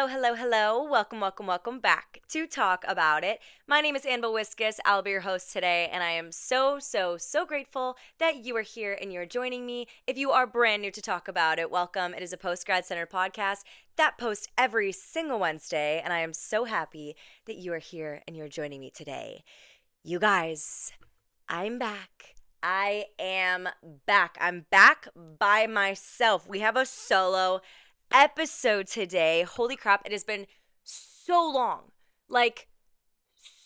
Hello, hello, hello. Welcome, welcome, welcome back to Talk About It. My name is Annabelle Wiskus. I'll be your host today, and I am so grateful that you are here and you're joining me. If you are brand new to Talk About It, welcome. It is a post-grad centered podcast that posts every single Wednesday, and I am so happy that you are here and you're joining me today. You guys, I'm back. I am back. I'm back by myself. We have a solo episode today. Holy crap, it has been so long. Like,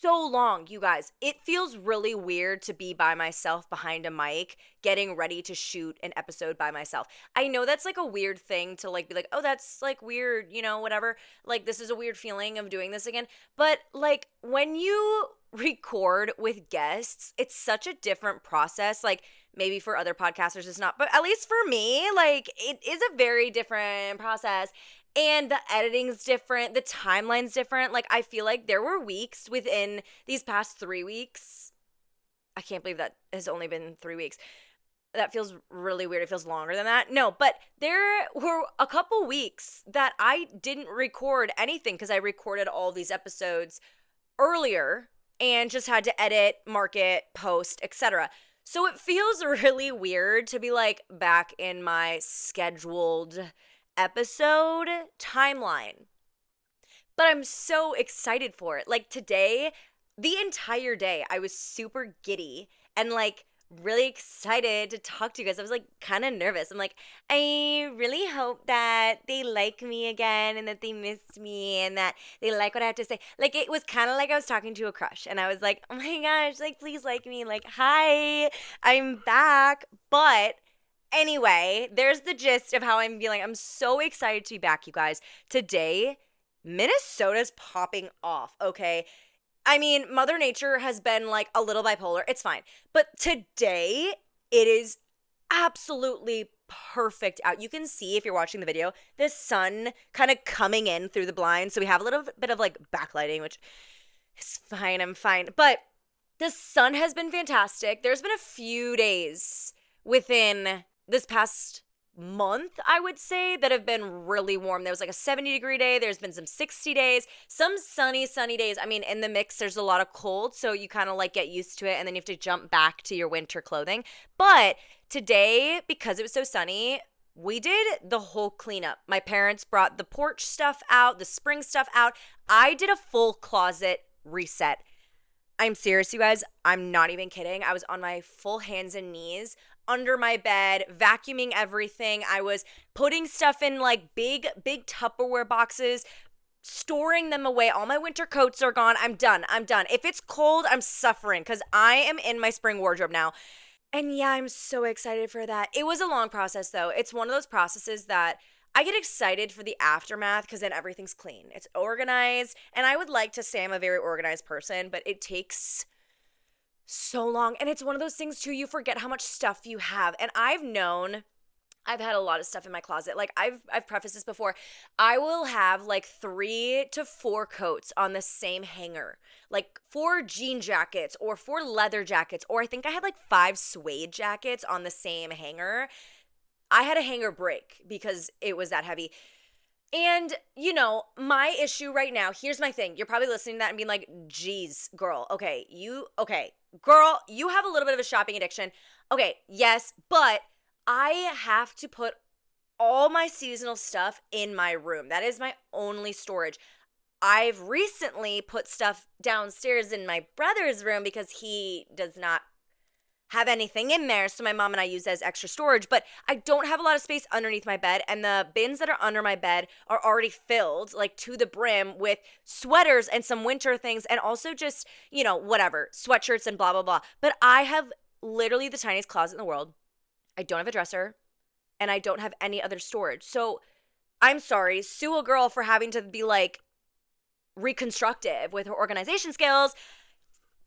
so long, you guys. It feels really weird to be by myself behind a mic, getting ready to shoot an episode by myself. I know that's like a weird thing to like be like, oh, that's like weird, whatever. Like, this is a weird feeling of doing this again. But like, when you record with guests, it's such a different process. Like, maybe for other podcasters it's not, but at least for me, like, it is a very different process. And the editing's different, the timeline's different. Like, I feel like there were weeks within these past 3 weeks. I can't believe that has only been 3 weeks. That feels really weird. It feels longer than that. No, but there were a couple weeks that I didn't record anything because I recorded all these episodes earlier and just had to edit, market, post, etc. So it feels really weird to be like back in my scheduled episode timeline. But I'm so excited for it. Like today, the entire day, I was super giddy and like really excited to talk to you guys. I was like kind of nervous. I'm like, I really hope that they like me again and that they missed me and that they like what I have to say. Like, it was kind of like I was talking to a crush and I was like, oh my gosh, like, please like me. Like, hi, I'm back. But anyway, there's the gist of how I'm feeling. I'm so excited to be back, you guys. Today, Minnesota's popping off, okay? I mean, Mother Nature has been like a little bipolar. It's fine. But today, it is absolutely perfect out. You can see if you're watching the video, the sun kind of coming in through the blinds. So we have a little bit of like backlighting, which is fine. I'm fine. But the sun has been fantastic. There's been a few days within this past month, I would say, that have been really warm. There was like a 70-degree day. There's been some 60 days, some sunny days. I mean, in the mix, there's a lot of cold, so you kind of like get used to it, and then you have to jump back to your winter clothing. But today, because it was so sunny, we did the whole cleanup. My parents brought the porch stuff out, the spring stuff out. I did a full closet reset. I'm serious, you guys. I'm not even kidding. I was on my full hands and knees under my bed, vacuuming everything. I was putting stuff in like big Tupperware boxes, storing them away. All my winter coats are gone. I'm done. If it's cold, I'm suffering because I am in my spring wardrobe now. And yeah, I'm so excited for that. It was a long process though. It's one of those processes that I get excited for the aftermath because then everything's clean. It's organized. And I would like to say I'm a very organized person, but it takes so long. And it's one of those things too, you forget how much stuff you have. And I've had a lot of stuff in my closet. Like I've prefaced this before. I will have like 3 to 4 coats on the same hanger. Like 4 jean jackets or 4 leather jackets, or I think I had like 5 suede jackets on the same hanger. I had a hanger break because it was that heavy. And, my issue right now, here's my thing. You're probably listening to that and being like, geez, girl, girl, you have a little bit of a shopping addiction. Okay, yes, but I have to put all my seasonal stuff in my room. That is my only storage. I've recently put stuff downstairs in my brother's room because he does not have anything in there, so my mom and I use it as extra storage, but I don't have a lot of space underneath my bed, and the bins that are under my bed are already filled, like to the brim, with sweaters and some winter things, and also just, whatever, sweatshirts and blah, blah, blah. But I have literally the tiniest closet in the world. I don't have a dresser, and I don't have any other storage. So I'm sorry, sue a girl for having to be like reconstructive with her organization skills.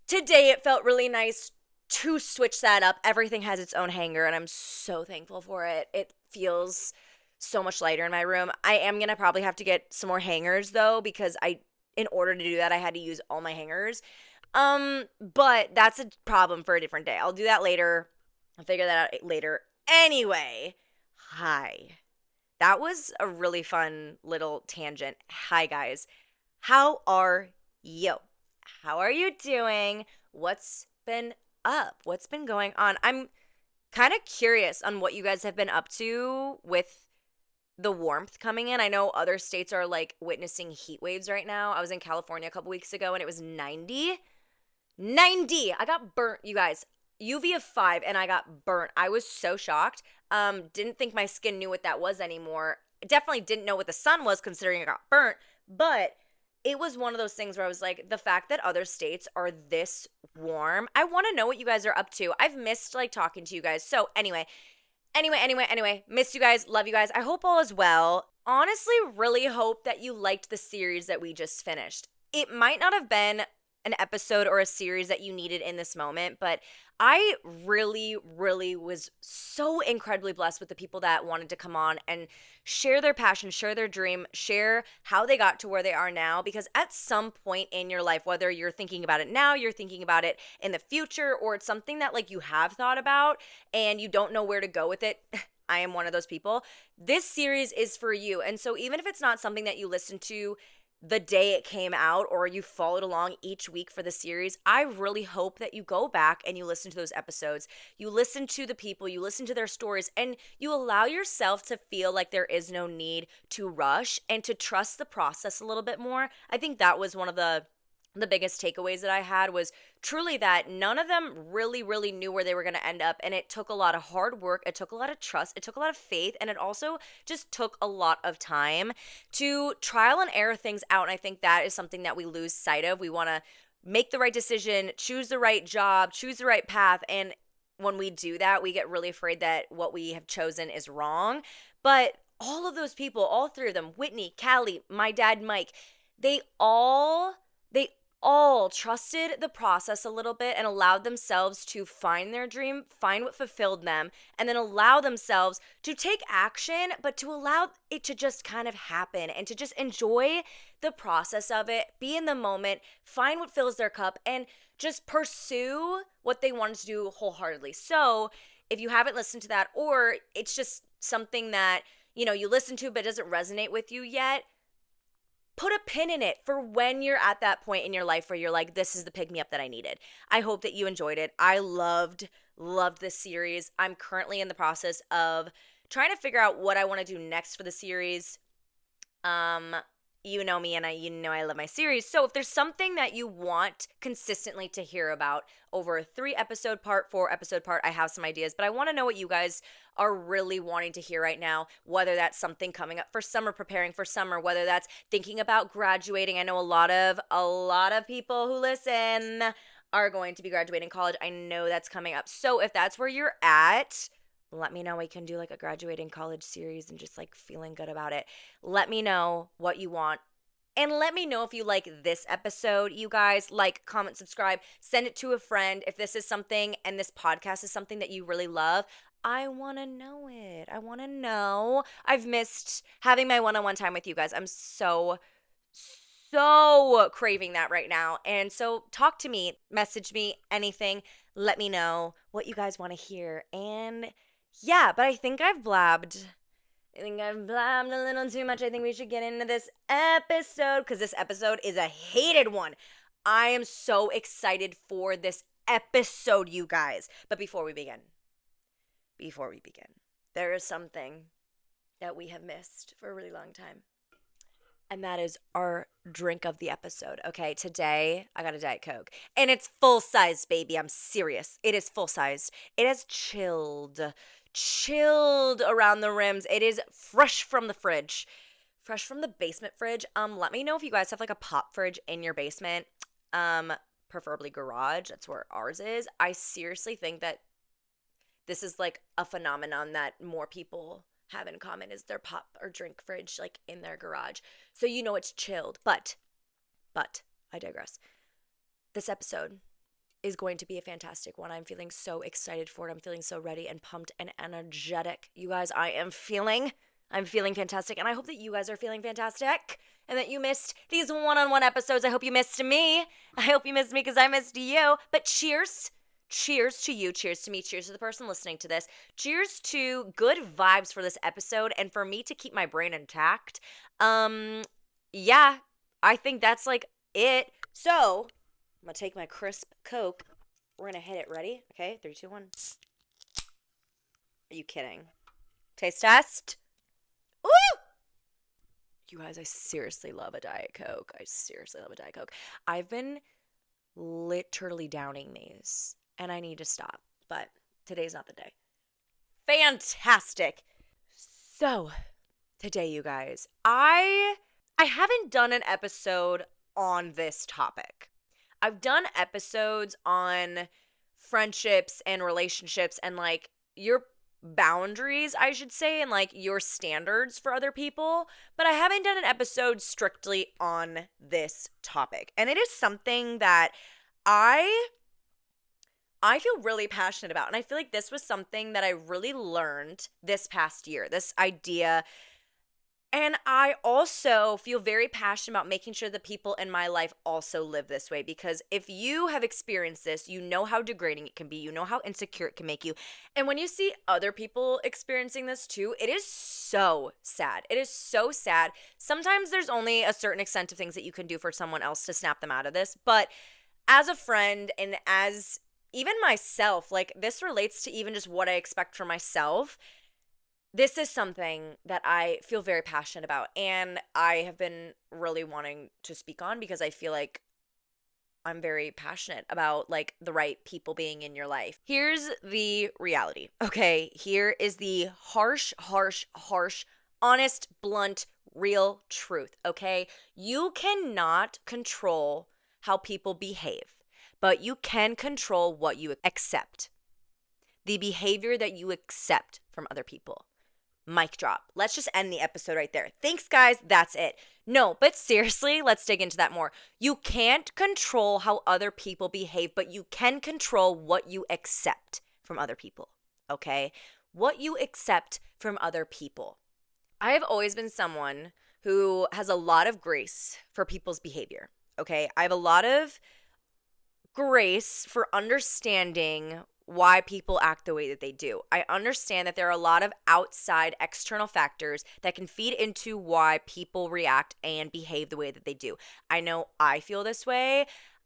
Today it felt really nice to switch that up. Everything has its own hanger, and I'm so thankful for it. It feels so much lighter in my room. I am going to probably have to get some more hangers, though, because in order to do that, I had to use all my hangers. But that's a problem for a different day. I'll do that later. I'll figure that out later. Anyway, hi. that was a really fun little tangent. Hi, guys. How are you? How are you doing? What's been up? What's been going on? I'm kind of curious on what you guys have been up to with the warmth coming in. I know other states are like witnessing heat waves right now. I was in California a couple weeks ago and it was 90. 90. I got burnt, you guys. UV of 5 and I got burnt. I was so shocked. Didn't think my skin knew what that was anymore. Definitely didn't know what the sun was considering I got burnt, but it was one of those things where I was like, the fact that other states are this warm, I want to know what you guys are up to. I've missed like talking to you guys. So anyway, miss you guys, love you guys. I hope all is well. Honestly, really hope that you liked the series that we just finished. It might not have been an episode or a series that you needed in this moment, but I really, really was so incredibly blessed with the people that wanted to come on and share their passion, share their dream, share how they got to where they are now. Because at some point in your life, whether you're thinking about it now, you're thinking about it in the future, or it's something that like you have thought about and you don't know where to go with it. I am one of those people. This series is for you. And so even if it's not something that you listen to the day it came out or you followed along each week for the series, I really hope that you go back and you listen to those episodes. You listen to the people, you listen to their stories, and you allow yourself to feel like there is no need to rush and to trust the process a little bit more. I think that was one of the biggest takeaways that I had was truly that none of them really knew where they were going to end up. And it took a lot of hard work. It took a lot of trust. It took a lot of faith. And it also just took a lot of time to trial and error things out. And I think that is something that we lose sight of. We want to make the right decision, choose the right job, choose the right path. And when we do that, we get really afraid that what we have chosen is wrong. But all of those people, all three of them, Whitney, Callie, my dad, Mike, they all trusted the process a little bit and allowed themselves to find their dream, find what fulfilled them, and then allow themselves to take action, but to allow it to just kind of happen and to just enjoy the process of it, be in the moment, find what fills their cup, and just pursue what they wanted to do wholeheartedly. So if you haven't listened to that, or it's just something that, you listen to but doesn't resonate with you yet, put a pin in it for when you're at that point in your life where you're like, this is the pick-me-up that I needed. I hope that you enjoyed it. I loved this series. I'm currently in the process of trying to figure out what I want to do next for the series. You know me and I love my series. So if there's something that you want consistently to hear about over a 3-episode part, 4-episode part, I have some ideas, but I want to know what you guys are really wanting to hear right now, whether that's something coming up for summer, preparing for summer, whether that's thinking about graduating. I know a lot of people who listen are going to be graduating college. I know that's coming up. So if that's where you're at, let me know. We can do like a graduating college series and just like feeling good about it. Let me know what you want. And let me know if you like this episode, you guys. Like, comment, subscribe, send it to a friend. If this is something and this podcast is something that you really love, I want to know it. I want to know. I've missed having my one-on-one time with you guys. I'm so craving that right now. And so talk to me, message me, anything. Let me know what you guys want to hear. And yeah, but I think I've blabbed. a little too much. I think we should get into this episode because this episode is a hated one. I am so excited for this episode, you guys. But before we begin, there is something that we have missed for a really long time. And that is our drink of the episode. Okay, today I got a Diet Coke. And it's full size, baby. I'm serious. It is full size. It has chilled around the rims. It is fresh from the fridge. Fresh from the basement fridge. Let me know if you guys have like a pop fridge in your basement. Preferably garage. That's where ours is. I seriously think that this is like a phenomenon that more people have in common is their pop or drink fridge like in their garage. So it's chilled. But I digress. This episode is going to be a fantastic one. I'm feeling so excited for it. I'm feeling so ready and pumped and energetic. You guys, I'm feeling fantastic. And I hope that you guys are feeling fantastic and that you missed these one-on-one episodes. I hope you missed me. I hope you missed me because I missed you. But cheers cheers to you, cheers to me, cheers to the person listening to this, cheers to good vibes for this episode and for me to keep my brain intact. Yeah, I think that's like it. So, I'm gonna take my crisp Coke. We're gonna hit it. Ready? Okay, 3, 2, 1. Are you kidding? Taste test. Ooh! You guys, I seriously love a Diet Coke. I seriously love a Diet Coke. I've been literally downing these, and I need to stop, but today's not the day. Fantastic. So, today, you guys, I haven't done an episode on this topic. I've done episodes on friendships and relationships and like your boundaries, I should say, and like your standards for other people, but I haven't done an episode strictly on this topic. And it is something that I feel really passionate about. And I feel like this was something that I really learned this past year, this idea. And I also feel very passionate about making sure the people in my life also live this way, because if you have experienced this, you know how degrading it can be. You know how insecure it can make you. And when you see other people experiencing this too, it is so sad. It is so sad. Sometimes there's only a certain extent of things that you can do for someone else to snap them out of this. But as a friend and as even myself, like this relates to even just what I expect for myself. This is something that I feel very passionate about, and I have been really wanting to speak on because I feel like I'm very passionate about like the right people being in your life. Here's the reality. Okay, here is the harsh, honest, blunt, real truth, okay? You cannot control how people behave, but you can control what you accept. The behavior that you accept from other people. Mic drop. Let's just end the episode right there. Thanks, guys. That's it. No, but seriously, let's dig into that more. You can't control how other people behave, but you can control what you accept from other people, okay? What you accept from other people. I have always been someone who has a lot of grace for people's behavior, okay? I have a lot of grace for understanding why people act the way that they do. I understand that there are a lot of outside external factors that can feed into why people react and behave the way that they do. I know I feel this way.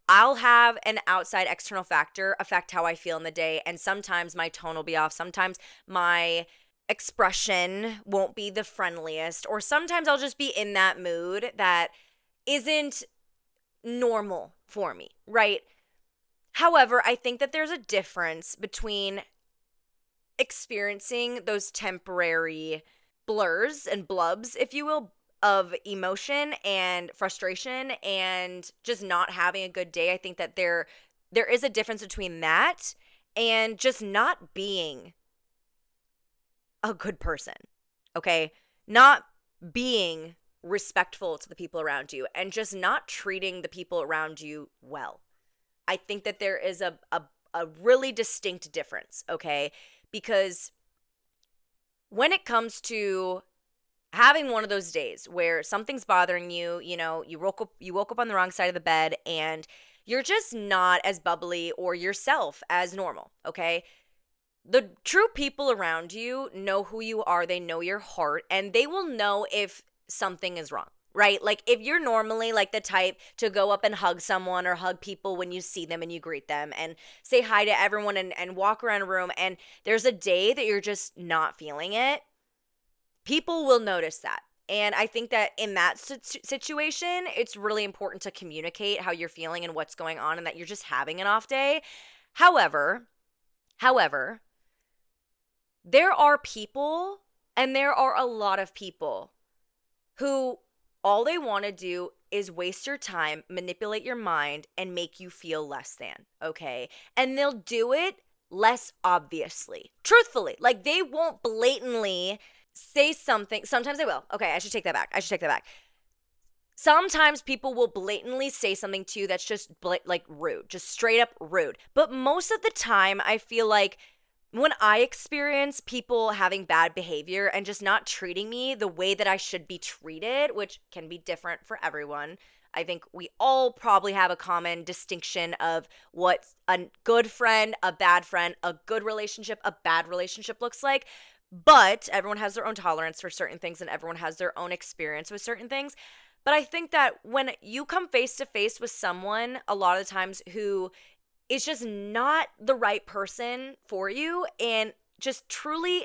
I'll have an outside external factor affect how I feel in the day, and sometimes my tone will be off. Sometimes my expression won't be the friendliest, or sometimes I'll just be in that mood that isn't normal for me, right? However, I think that there's a difference between experiencing those temporary blurs and blubs, if you will, of emotion and frustration and just not having a good day. I think that there is a difference between that and just not being a good person, okay? Not being respectful to the people around you and just not treating the people around you well. I think that there is a really distinct difference, okay? Because when it comes to having one of those days where something's bothering you, you know, you woke up on the wrong side of the bed and you're just not as bubbly or yourself as normal, okay? The true people around you know who you are, they know your heart, and they will know if something is wrong. Right? Like if you're normally like the type to go up and hug someone or hug people when you see them and you greet them and say hi to everyone and walk around a room, and there's a day that you're just not feeling it, people will notice that. And I think that in that situation, it's really important to communicate how you're feeling and what's going on and that you're just having an off day. However, there are people, and there are a lot of people who all they want to do is waste your time, manipulate your mind, and make you feel less than, okay? And they'll do it less obviously. Truthfully, like they won't blatantly say something. Sometimes they will. Okay, I should take that back. Sometimes people will blatantly say something to you that's just like rude, just straight up rude. But most of the time, I feel like when I experience people having bad behavior and just not treating me the way that I should be treated, which can be different for everyone. I think we all probably have a common distinction of what a good friend, a good relationship, a bad relationship looks like. But everyone has their own tolerance for certain things and everyone has their own experience with certain things. But I think that when you come face to face with someone, a lot of the times who is just not the right person for you and just truly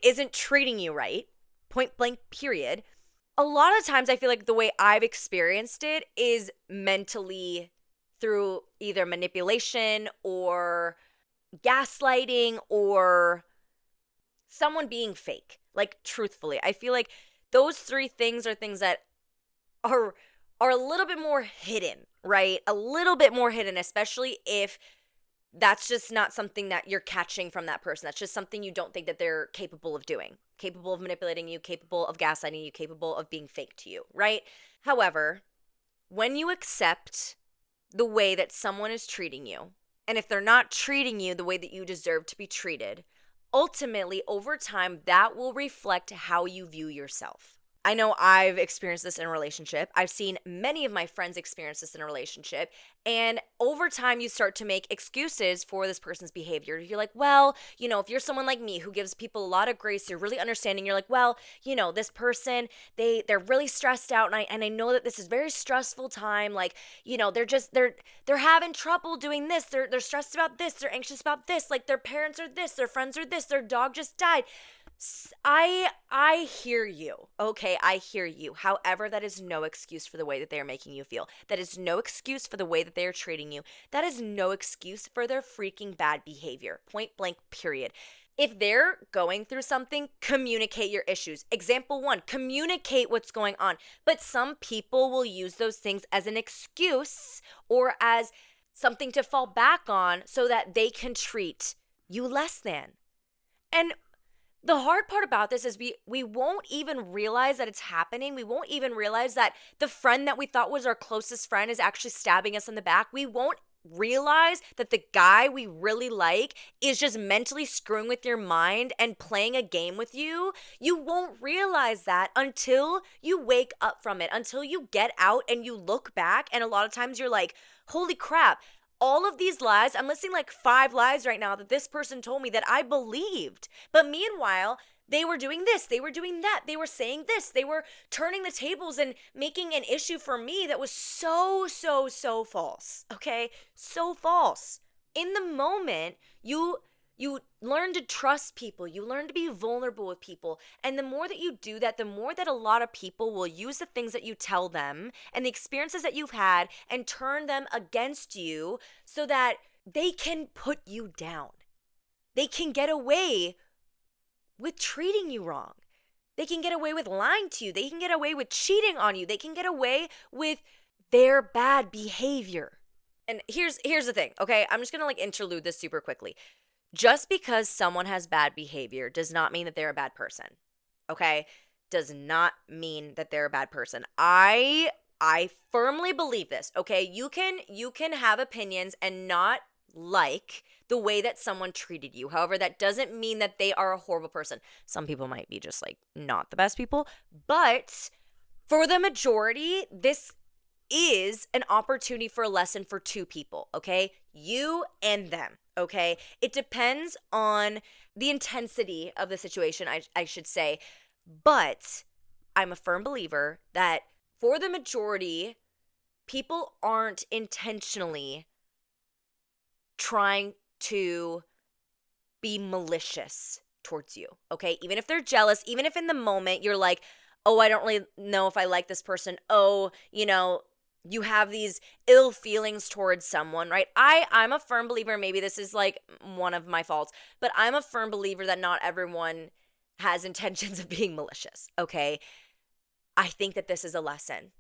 isn't treating you right, point blank period. A lot of times I feel like the way I've experienced it is mentally through either manipulation or gaslighting or someone being fake. Like truthfully, I feel like those three things are things that are are a little bit more hidden, right? A little bit more hidden, especially if that's just not something that you're catching from that person. That's just something you don't think that they're capable of doing, capable of manipulating you, capable of gaslighting you, capable of being fake to you, right? However, when you accept the way that someone is treating you, and if they're not treating you the way that you deserve to be treated, ultimately, over time, that will reflect how you view yourself. I know I've experienced this in a relationship. I've seen many of my friends experience this in a relationship. And over time, you start to make excuses for this person's behavior. You're like, well, if you're someone like me who gives people a lot of grace, you're really understanding. You're like, well, this person, they're really stressed out, and I know that this is very stressful time. Like, they're having trouble doing this. They're stressed about this. They're anxious about this. Like their parents are this. Their friends are this. Their dog just died. I hear you. Okay, I hear you. However, that is no excuse for the way that they are making you feel. That is no excuse for the way that they are treating you. That is no excuse for their freaking bad behavior. Point blank, period. If they're going through something, communicate your issues. Example 1, communicate what's going on. But some people will use those things as an excuse or as something to fall back on so that they can treat you less than. And the hard part about this is we won't even realize that it's happening. We won't even realize that the friend that we thought was our closest friend is actually stabbing us in the back. We won't realize that the guy we really like is just mentally screwing with your mind and playing a game with you. You won't realize that until you wake up from it, until you get out and you look back. And a lot of times you're like, holy crap. All of these lies, I'm listing like 5 lies right now that this person told me that I believed. But meanwhile, they were doing this, they were doing that, they were saying this, they were turning the tables and making an issue for me that was so, so, so false. Okay? So false. In the moment, you learn to trust people. You learn to be vulnerable with people. And the more that you do that, the more that a lot of people will use the things that you tell them and the experiences that you've had and turn them against you so that they can put you down. They can get away with treating you wrong. They can get away with lying to you. They can get away with cheating on you. They can get away with their bad behavior. And here's the thing, okay? I'm just going to interlude this super quickly. Just because someone has bad behavior does not mean that they're a bad person. Okay? Does not mean that they're a bad person. I firmly believe this. Okay? You can have opinions and not like the way that someone treated you. However, that doesn't mean that they are a horrible person. Some people might be just not the best people, but for the majority, this is an opportunity for a lesson for 2 people, okay? You and them, okay? It depends on the intensity of the situation, I should say. But I'm a firm believer that for the majority, people aren't intentionally trying to be malicious towards you, okay? Even if they're jealous, even if in the moment you're like, oh, I don't really know if I like this person. Oh, you have these ill feelings towards someone, right? I'm a firm believer, maybe this is one of my faults, but I'm a firm believer that not everyone has intentions of being malicious, okay? I think that this is a lesson.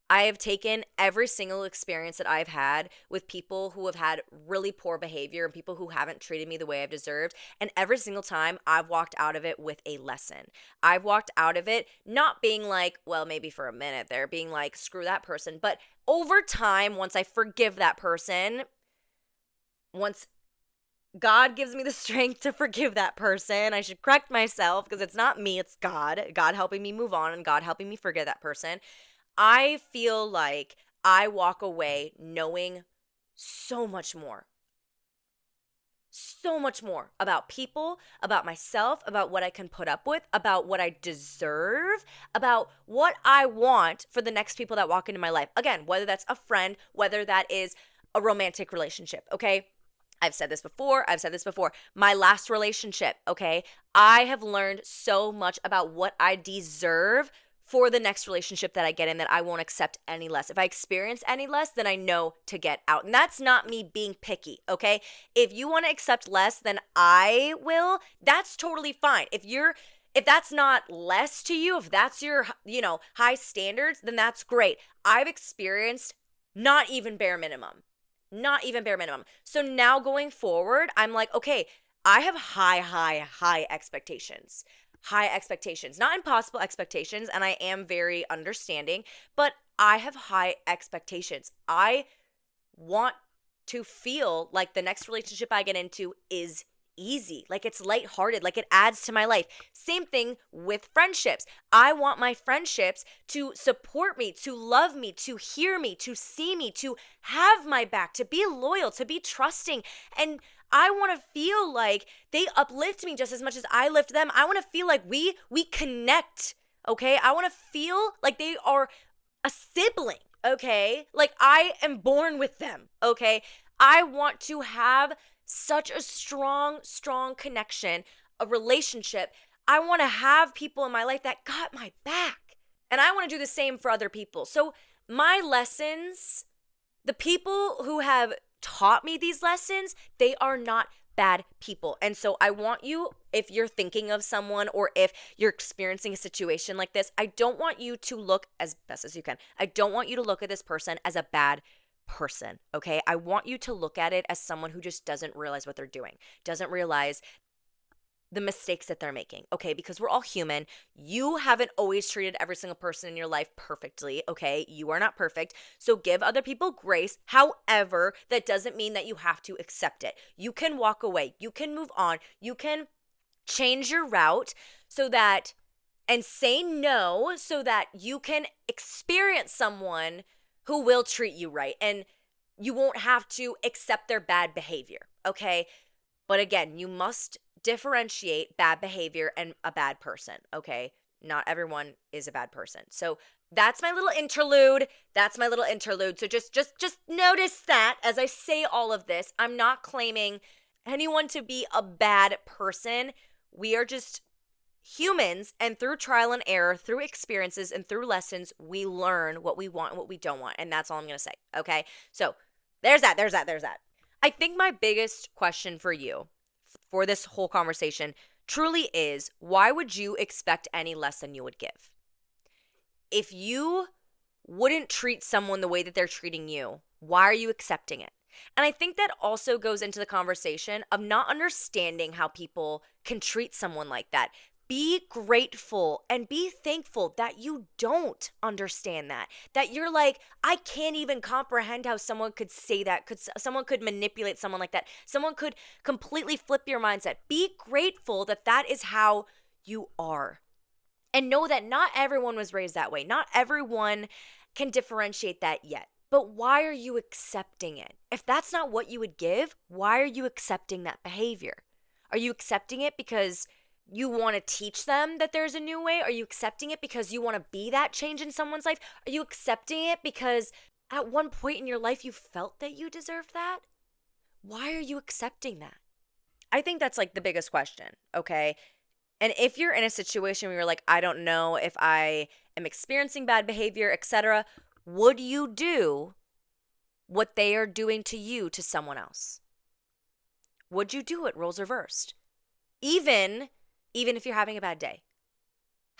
I have taken every single experience that I've had with people who have had really poor behavior and people who haven't treated me the way I've deserved. And every single time I've walked out of it with a lesson. I've walked out of it not being like, well, maybe for a minute there, being like, screw that person. But over time, once I forgive that person, once God gives me the strength to forgive that person. I should correct myself because it's not me, it's God. God helping me move on and God helping me forgive that person. I feel like I walk away knowing so much more. So much more about people, about myself, about what I can put up with, about what I deserve, about what I want for the next people that walk into my life. Again, whether that's a friend, whether that is a romantic relationship, okay? I've said this before. I've said this before. My last relationship, okay? I have learned so much about what I deserve for the next relationship that I get in that I won't accept any less. If I experience any less, then I know to get out. And that's not me being picky, okay? If you want to accept less than I will, that's totally fine. If that's not less to you, if that's your, high standards, then that's great. I've experienced not even bare minimum. Not even bare minimum. So now going forward, I'm like, okay, I have high expectations. High expectations, not impossible expectations. And I am very understanding, but I have high expectations. I want to feel like the next relationship I get into is easy, like it's lighthearted, like it adds to my life. Same thing with friendships. I want my friendships to support me, to love me, to hear me, to see me, to have my back, to be loyal, to be trusting. And I want to feel like they uplift me just as much as I lift them. I want to feel like we connect, okay? I want to feel like they are a sibling, okay? Like I am born with them, okay? I want to have such a strong connection, a relationship. I want to have people in my life that got my back. And I want to do the same for other people. So my lessons, the people who have taught me these lessons, they are not bad people. And so I want you, if you're thinking of someone or if you're experiencing a situation like this, I don't want you to look, as best as you can, I don't want you to look at this person as a bad person, okay? I want you to look at it as someone who just doesn't realize what they're doing, doesn't realize the mistakes that they're making, okay? Because we're all human. You haven't always treated every single person in your life perfectly, okay? You are not perfect. So give other people grace. However, that doesn't mean that you have to accept it. You can walk away. You can move on. You can change your route and say no so that you can experience someone who will treat you right and you won't have to accept their bad behavior, okay? But again, you must differentiate bad behavior and a bad person, okay? Not everyone is a bad person. So that's my little interlude. So just notice that as I say all of this, I'm not claiming anyone to be a bad person. We are just humans, and through trial and error, through experiences and through lessons, we learn what we want and what we don't want. And that's all I'm going to say, okay? So there's that. I think my biggest question for you for this whole conversation truly is, why would you expect any less than you would give? If you wouldn't treat someone the way that they're treating you, why are you accepting it? And I think that also goes into the conversation of not understanding how people can treat someone like that. Be grateful and be thankful that you don't understand that. That you're like, I can't even comprehend how someone could say that. Someone could manipulate someone like that. Someone could completely flip your mindset. Be grateful that that is how you are. And know that not everyone was raised that way. Not everyone can differentiate that yet. But why are you accepting it? If that's not what you would give, why are you accepting that behavior? Are you accepting it because you want to teach them that there's a new way? Are you accepting it because you want to be that change in someone's life? Are you accepting it because at one point in your life you felt that you deserved that? Why are you accepting that? I think that's like the biggest question, okay? And if you're in a situation where you're like, I don't know if I am experiencing bad behavior, etc., would you do what they are doing to you to someone else? Would you do it roles reversed? Even if you're having a bad day.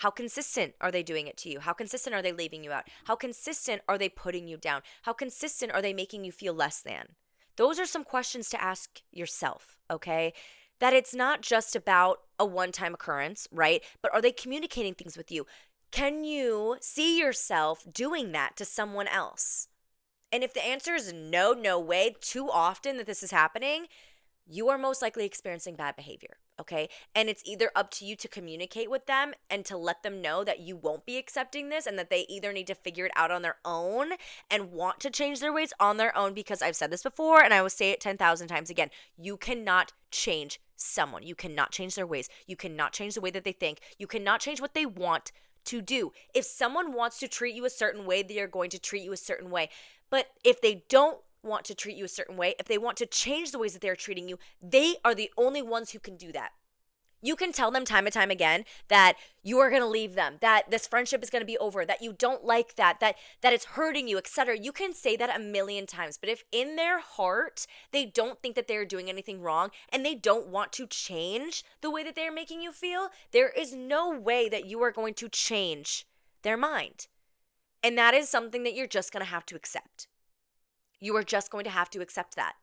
How consistent are they doing it to you? How consistent are they leaving you out? How consistent are they putting you down? How consistent are they making you feel less than? Those are some questions to ask yourself, okay? That it's not just about a one-time occurrence, right? But are they communicating things with you? Can you see yourself doing that to someone else? And if the answer is no way, too often that this is happening, you are most likely experiencing bad behavior, okay? And it's either up to you to communicate with them and to let them know that you won't be accepting this and that they either need to figure it out on their own and want to change their ways on their own, because I've said this before and I will say it 10,000 times again. You cannot change someone. You cannot change their ways. You cannot change the way that they think. You cannot change what they want to do. If someone wants to treat you a certain way, they are going to treat you a certain way. But if they don't want to treat you a certain way, if they want to change the ways that they're treating you, they are the only ones who can do that. You can tell them time and time again that you are going to leave them, that this friendship is going to be over, that you don't like that it's hurting you, etc. You can say that a million times, but if in their heart they don't think that they're doing anything wrong and they don't want to change the way that they're making you feel, there is no way that you are going to change their mind. And that is something that you're just going to have to accept. You are just going to have to accept that.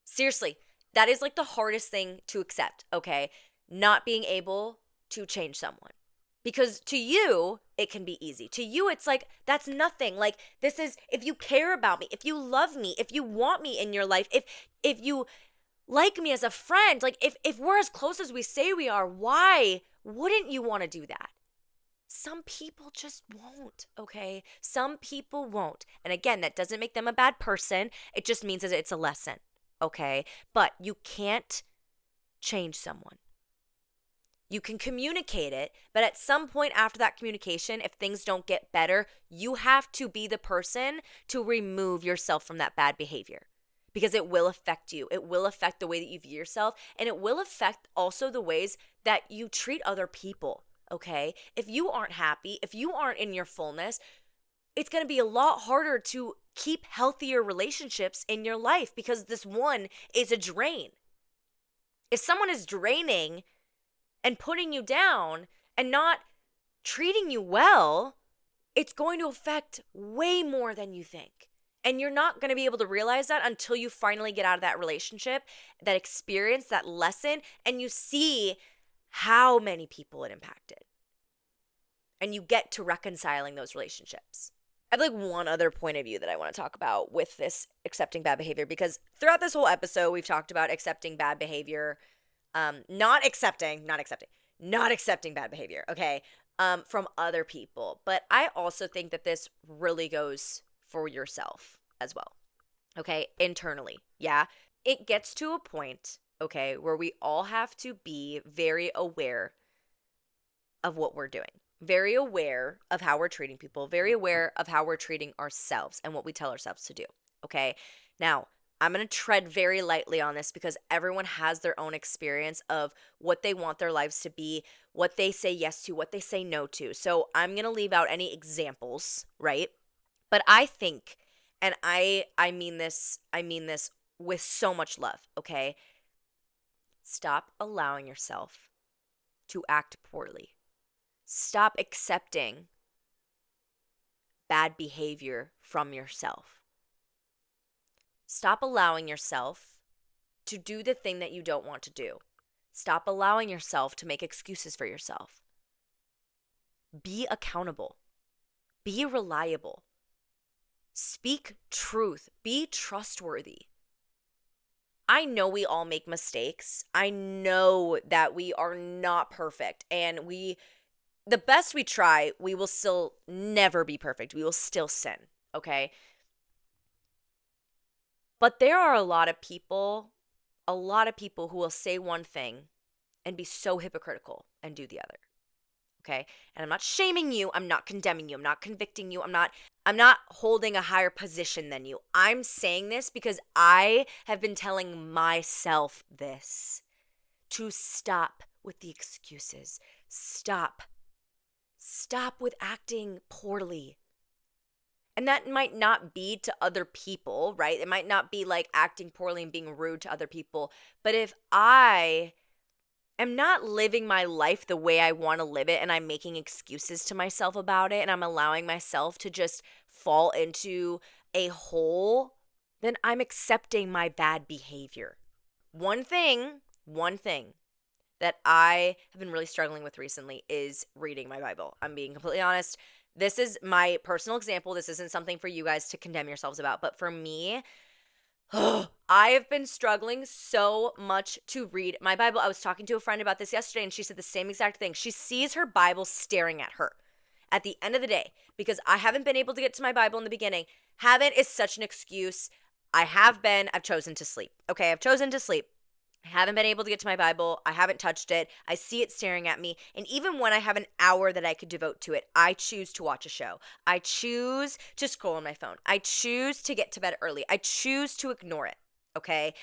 Seriously, that is like the hardest thing to accept, okay? Not being able to change someone. Because to you, it can be easy. To you, it's like, that's nothing. Like, this is, if you care about me, if you love me, if you want me in your life, if you like me as a friend, like if we're as close as we say we are, why wouldn't you want to do that? Some people just won't, okay? Some people won't. And again, that doesn't make them a bad person. It just means that it's a lesson, okay? But you can't change someone. You can communicate it, but at some point after that communication, if things don't get better, you have to be the person to remove yourself from that bad behavior, because it will affect you. It will affect the way that you view yourself, and it will affect also the ways that you treat other people. Okay, if you aren't happy, if you aren't in your fullness, it's going to be a lot harder to keep healthier relationships in your life, because this one is a drain. If someone is draining and putting you down and not treating you well, it's going to affect way more than you think. And you're not going to be able to realize that until you finally get out of that relationship, that experience, that lesson, and you see how many people it impacted. And you get to reconciling those relationships. I have like one other point of view that I want to talk about with this accepting bad behavior, because throughout this whole episode, we've talked about accepting bad behavior, not accepting bad behavior, okay, from other people. But I also think that this really goes for yourself as well, okay, internally, yeah? It gets to a point, okay, where we all have to be very aware of what we're doing, very aware of how we're treating people, very aware of how we're treating ourselves and what we tell ourselves to do, okay? Now, I'm going to tread very lightly on this because everyone has their own experience of what they want their lives to be, what they say yes to, what they say no to. So I'm going to leave out any examples, right? But I think, and I mean this with so much love, okay? Stop allowing yourself to act poorly. Stop accepting bad behavior from yourself. Stop allowing yourself to do the thing that you don't want to do. Stop allowing yourself to make excuses for yourself. Be accountable. Be reliable. Speak truth. Be trustworthy. I know we all make mistakes. I know that we are not perfect, and the best we try, we will still never be perfect. We will still sin, okay? But there are a lot of people who will say one thing and be so hypocritical and do the other. Okay? And I'm not shaming you, I'm not condemning you, I'm not convicting you, I'm not holding a higher position than you. I'm saying this because I have been telling myself this, to stop with the excuses. Stop with acting poorly. And that might not be to other people, right? It might not be like acting poorly and being rude to other people. But if I am not living my life the way I want to live it, and I'm making excuses to myself about it, and I'm allowing myself to just fall into a hole, then I'm accepting my bad behavior. One thing that I have been really struggling with recently is reading my Bible. I'm being completely honest. This is my personal example. This isn't something for you guys to condemn yourselves about. But for me, I have been struggling so much to read my Bible. I was talking to a friend about this yesterday, and she said the same exact thing. She sees her Bible staring at her at the end of the day because I haven't been able to get to my Bible in the beginning. Haven't is such an excuse. I've chosen to sleep. Okay, I've chosen to sleep. I haven't been able to get to my Bible. I haven't touched it. I see it staring at me. And even when I have an hour that I could devote to it, I choose to watch a show. I choose to scroll on my phone. I choose to get to bed early. I choose to ignore it. Okay.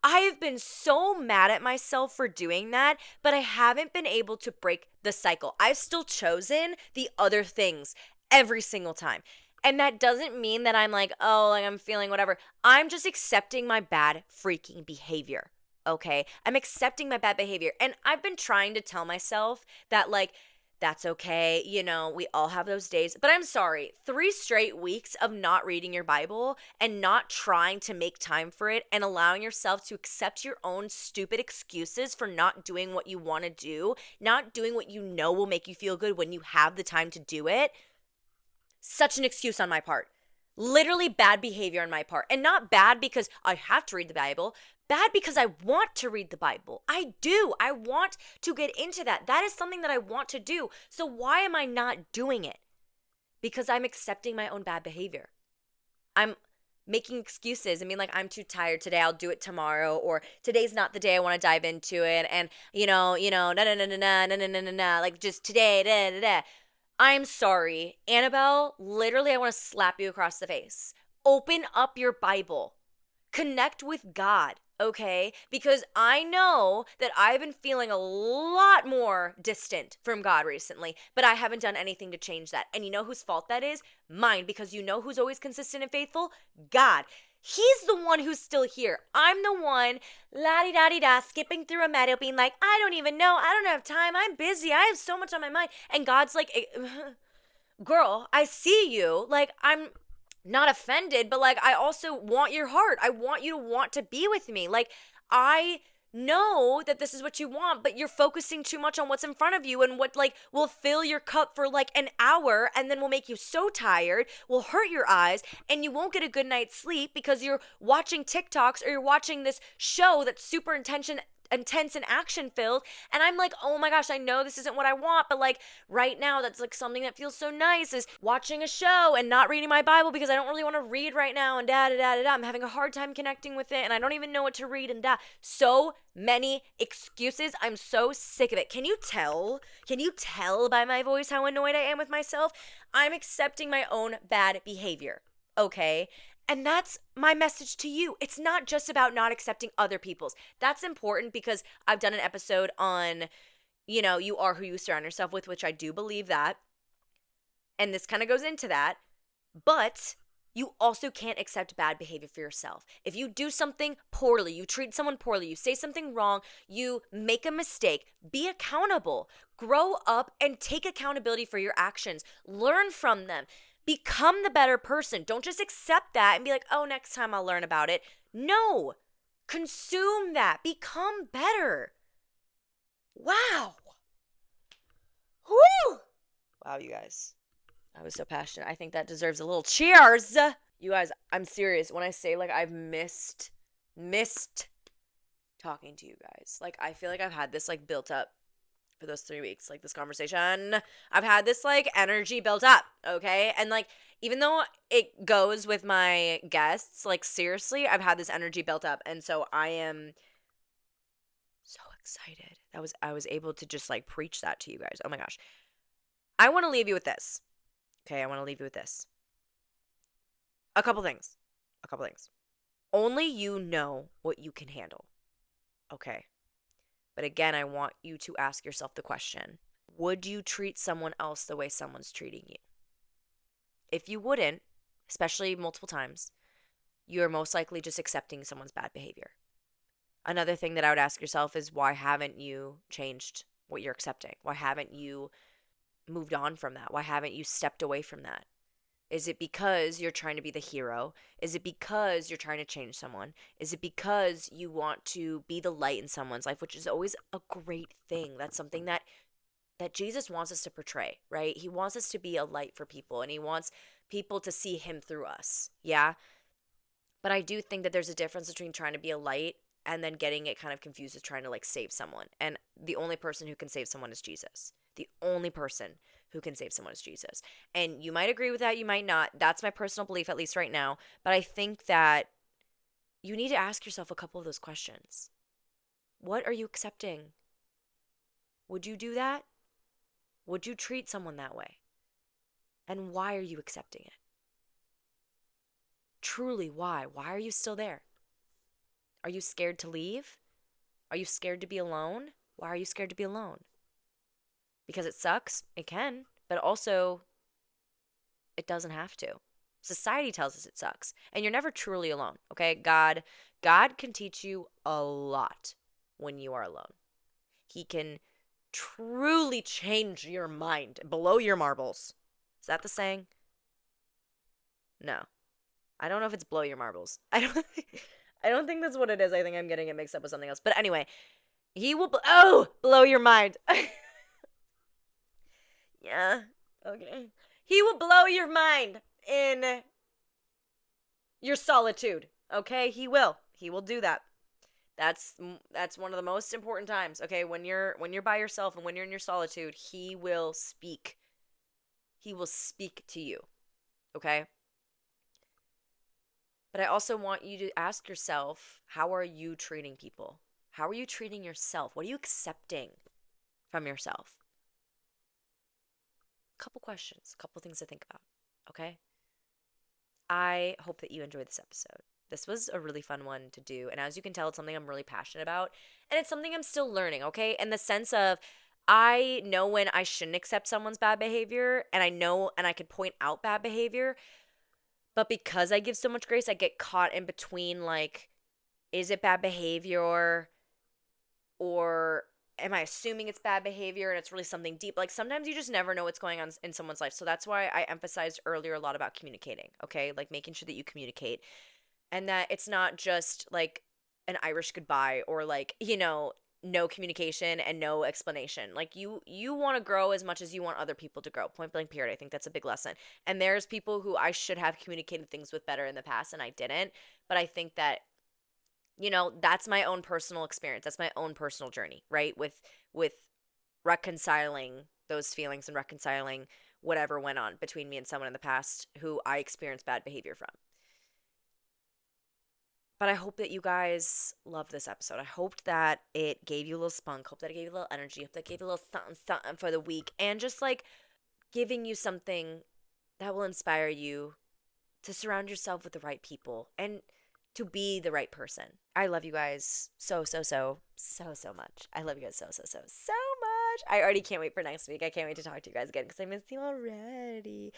I have been so mad at myself for doing that, but I haven't been able to break the cycle. I've still chosen the other things every single time. And that doesn't mean that I'm like, oh, like I'm feeling whatever. I'm just accepting my bad freaking behavior. Okay. I'm accepting my bad behavior. And I've been trying to tell myself that, like, that's okay. We all have those days. But I'm sorry, 3 straight weeks of not reading your Bible and not trying to make time for it and allowing yourself to accept your own stupid excuses for not doing what you want to do, not doing what you know will make you feel good when you have the time to do it. Such an excuse on my part. Literally bad behavior on my part. And not bad because I have to read the Bible, bad because I want to read the Bible. I do. I want to get into that. That is something that I want to do. So why am I not doing it? Because I'm accepting my own bad behavior. I'm making excuses and being like, I'm too tired today, I'll do it tomorrow, or today's not the day I want to dive into it, and na na na na na na na na na, like just today, da da da. I'm sorry, Annabelle, literally I want to slap you across the face. Open up your Bible. Connect with God, okay? Because I know that I've been feeling a lot more distant from God recently, but I haven't done anything to change that. And you know whose fault that is? Mine, because you know who's always consistent and faithful? God. He's the one who's still here. I'm the one, la-di-da-di-da, skipping through a meadow, being like, I don't even know. I don't have time. I'm busy. I have so much on my mind. And God's like, girl, I see you. Like, I'm not offended, but like, I also want your heart. I want you to want to be with me. Like, I know that this is what you want, but you're focusing too much on what's in front of you and what like will fill your cup for like an hour and then will make you so tired, will hurt your eyes, and you won't get a good night's sleep because you're watching TikToks or you're watching this show that's super intense and action filled. And I'm like, oh my gosh, I know this isn't what I want, but like right now that's like something that feels so nice is watching a show and not reading my Bible because I don't really want to read right now, and da da da da da. I'm having a hard time connecting with it and I don't even know what to read, and da. So many excuses. I'm so sick of it. Can you tell? Can you tell by my voice how annoyed I am with myself? I'm accepting my own bad behavior. Okay? And that's my message to you. It's not just about not accepting other people's. That's important because I've done an episode on, you are who you surround yourself with, which I do believe that. And this kind of goes into that. But you also can't accept bad behavior for yourself. If you do something poorly, you treat someone poorly, you say something wrong, you make a mistake, be accountable. Grow up and take accountability for your actions. Learn from them. Become the better person. Don't just accept that and be like, oh, next time I'll learn about it. No. Consume that. Become better. Wow. Woo! Wow, you guys. I was so passionate. I think that deserves a little cheers. You guys, I'm serious when I say like I've missed talking to you guys. Like I feel like I've had this like built up for those 3 weeks, like this conversation. I've had this like energy built up, okay? And like even though it goes with my guests, like seriously, I've had this energy built up, and so I am so excited. I was able to just like preach that to you guys. Oh my gosh. I want to leave you with this. Okay, I want to leave you with this. A couple things. Only you know what you can handle. Okay. But again, I want you to ask yourself the question, would you treat someone else the way someone's treating you? If you wouldn't, especially multiple times, you're most likely just accepting someone's bad behavior. Another thing that I would ask yourself is, why haven't you changed what you're accepting? Why haven't you moved on from that? Why haven't you stepped away from that? Is it because you're trying to be the hero? Is it because you're trying to change someone? Is it because you want to be the light in someone's life, which is always a great thing? That's something that Jesus wants us to portray, right? He wants us to be a light for people, and he wants people to see him through us. Yeah? But I do think that there's a difference between trying to be a light and then getting it kind of confused with trying to like save someone. And the only person who can save someone is Jesus. The only person who can save someone is Jesus. And you might agree with that, you might not. That's my personal belief, at least right now. But I think that you need to ask yourself a couple of those questions. What are you accepting? Would you do that? Would you treat someone that way? And why are you accepting it? Truly, why? Why are you still there? Are you scared to leave? Are you scared to be alone? Why are you scared to be alone? Because it sucks? It can. But also, it doesn't have to. Society tells us it sucks. And you're never truly alone, okay? God can teach you a lot when you are alone. He can truly change your mind, blow your marbles. Is that the saying? No. I don't know if it's blow your marbles. I don't think that's what it is. I think I'm getting it mixed up with something else. But anyway, he will blow your mind. Yeah. Okay. He will blow your mind in your solitude. Okay? He will. He will do that. That's one of the most important times. Okay? When you're by yourself and when you're in your solitude, he will speak. He will speak to you. Okay? But I also want you to ask yourself, how are you treating people? How are you treating yourself? What are you accepting from yourself? A couple questions, a couple things to think about, okay? I hope that you enjoyed this episode. This was a really fun one to do. And as you can tell, it's something I'm really passionate about. And it's something I'm still learning, okay? In the sense of, I know when I shouldn't accept someone's bad behavior, and I know and I could point out bad behavior. But because I give so much grace, I get caught in between, like, is it bad behavior or am I assuming it's bad behavior and it's really something deep? Like, sometimes you just never know what's going on in someone's life. So that's why I emphasized earlier a lot about communicating, okay? Like, making sure that you communicate and that it's not just like an Irish goodbye or like, no communication and no explanation. Like, you want to grow as much as you want other people to grow. Point blank period. I think that's a big lesson. And there's people who I should have communicated things with better in the past and I didn't. But I think that that's my own personal experience. That's my own personal journey, right? With reconciling those feelings and reconciling whatever went on between me and someone in the past who I experienced bad behavior from. But I hope that you guys loved this episode. I hoped that it gave you a little spunk. Hope that it gave you a little energy. Hope that it gave you a little something, something for the week. And just like giving you something that will inspire you to surround yourself with the right people and to be the right person. I love you guys so much. I love you guys so much. I already can't wait for next week. I can't wait to talk to you guys again because I miss you already.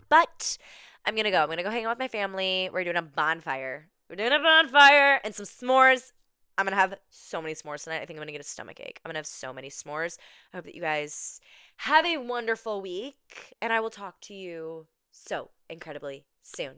But I'm going to go. I'm going to go hang out with my family. We're doing a bonfire. And some s'mores. I'm going to have so many s'mores tonight. I think I'm going to get a stomach ache. I'm going to have so many s'mores. I hope that you guys have a wonderful week. And I will talk to you so incredibly soon.